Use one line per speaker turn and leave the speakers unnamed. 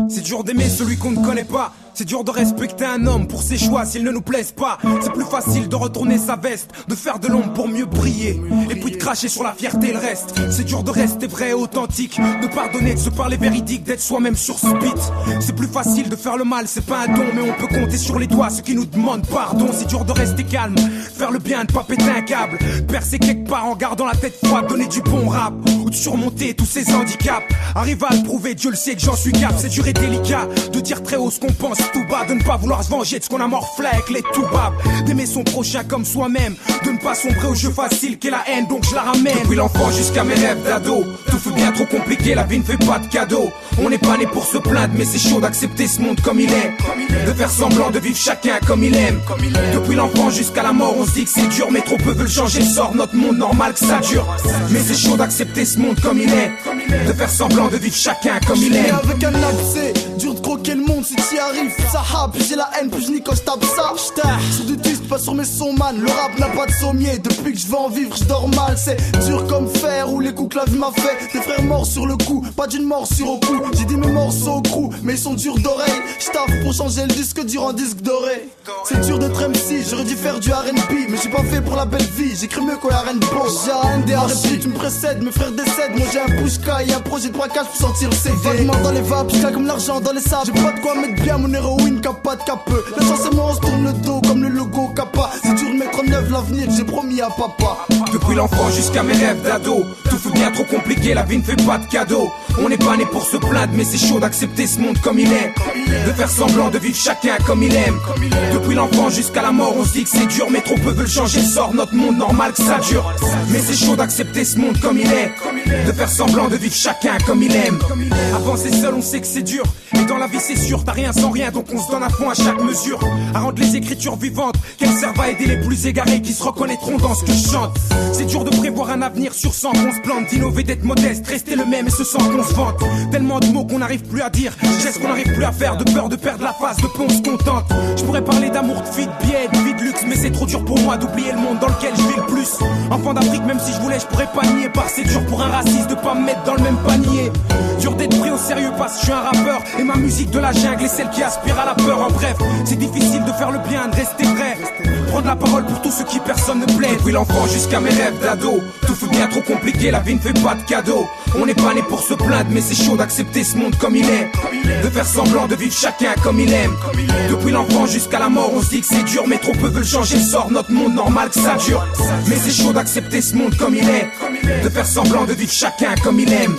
C'est dur d'aimer celui qu'on ne connaît pas. C'est dur de respecter un homme pour ses choix s'ils ne nous plaisent pas. C'est plus facile de retourner sa veste, de faire de l'ombre pour mieux briller, et puis de cracher sur la fierté et le reste. C'est dur de rester vrai et authentique, de pardonner, de se parler véridique, d'être soi-même sur ce beat. C'est plus facile de faire le mal, c'est pas un don, mais on peut compter sur les doigts ceux qui nous demandent pardon. C'est dur de rester calme, faire le bien, de pas péter un câble, percer quelque part en gardant la tête froide, donner du bon rap, ou de surmonter tous ces handicaps. Arrive à le prouver, Dieu le sait que j'en suis cap. C'est dur et délicat de dire très haut ce qu'on pense tout bas, de ne pas vouloir se venger de ce qu'on a morflé avec les toubabs, d'aimer son prochain comme soi-même, de ne pas sombrer au jeu facile qu'est la haine, donc je la ramène. Depuis l'enfant jusqu'à mes rêves d'ado, tout fait bien trop compliqué, la vie ne fait pas de cadeaux. On n'est pas né pour se plaindre, mais c'est chaud d'accepter ce monde comme il est, de faire semblant de vivre chacun comme il aime. Depuis l'enfant jusqu'à la mort, on se dit que c'est dur, mais trop peu veulent changer le sort, notre monde normal que ça dure. Mais c'est chaud d'accepter ce monde comme il est, de faire semblant de vivre chacun comme il aime.
Avec un accès, dur de croquer le monde si t'y arrives. Ça ha, puis j'ai la haine, puis je nie quand je tape ça. Sur du twist, pas sur mes sons man. Le rap n'a pas de sommier, depuis que je veux en vivre, je dors mal. C'est dur comme fer, ou les coups que la vie m'a fait. Des frères morts sur le coup, pas d'une morsure au cou. J'ai dit mes morceaux au crew, mais ils sont durs d'oreille. J'taffe pour changer le disque dur en disque doré. C'est dur d'être MC, j'aurais dû faire du R&B, mais j'ai pas fait pour la belle vie, j'écris mieux quand y'a rien de beau. J'ai un NDR, tu me précèdes, mes frères décèdent. Moi j'ai un pushka et un projet de braquage pour sortir le CD. Vaguement dans les vapes, j'clate comme l'argent dans les sables. J'ai pas de quoi mettre bien mon héroïne, cap pas de capeux. La chance c'est moi, on se tourne le dos comme le logo Kappa. C'est dur de mettre en œuvre l'avenir, j'ai promis à papa.
Depuis l'enfant jusqu'à mes rêves d'ado, tout fait bien trop compliqué, la vie ne fait pas de cadeaux. On n'est pas né pour se plaindre, mais c'est chaud d'accepter ce monde comme il est, de faire semblant de vivre chacun comme il aime. Depuis l'enfant jusqu'à la mort, on se dit que c'est dur, mais trop peu veulent changer le sort, notre monde normal que ça dure. Mais c'est chaud d'accepter ce monde comme il est, de faire semblant de vivre chacun comme il aime. Avancer seul, on sait que c'est dur, et dans la vie c'est sûr, t'as rien sans rien, donc on se donne à fond à chaque mesure, à rendre les écritures vivantes, qu'elles servent à aider les plus égarés qui se reconnaîtront dans ce que je chante. C'est dur de prévoir un avenir sur 100 qu'on se plante, d'innover, d'être modeste, rester le même et se sent qu'on se vante. Tellement de mots qu'on n'arrive plus à dire, gestes qu'on n'arrive plus à faire, de peur de perdre la face, de peu on se contente. Je pourrais parler d'amour, de vie, de billets, de vie de luxe, mais c'est trop dur pour moi d'oublier le monde dans lequel je vis le plus. Enfant d'Afrique, même si je voulais, je pourrais pas nier, par c'est dur pour un raciste de pas me mettre dans le même panier. Dur d'être pris au sérieux parce que je suis un rappeur, et ma musique de la jungle est celle qui aspire à la peur. En bref, c'est difficile de faire le bien, de rester vrai, prendre la parole pour tous ceux qui personne ne plaît. Depuis l'enfant jusqu'à mes rêves d'ado, tout fait bien trop compliqué, la vie ne fait pas de cadeaux. On n'est pas né pour se plaindre, mais c'est chaud d'accepter ce monde comme il est, de faire semblant de vivre chacun comme il aime. Depuis l'enfant jusqu'à la mort, on se dit que c'est dur, mais trop peu veulent changer le sort, notre monde normal que ça dure. Mais c'est chaud d'accepter ce monde comme il est, de faire semblant de vivre chacun comme il aime.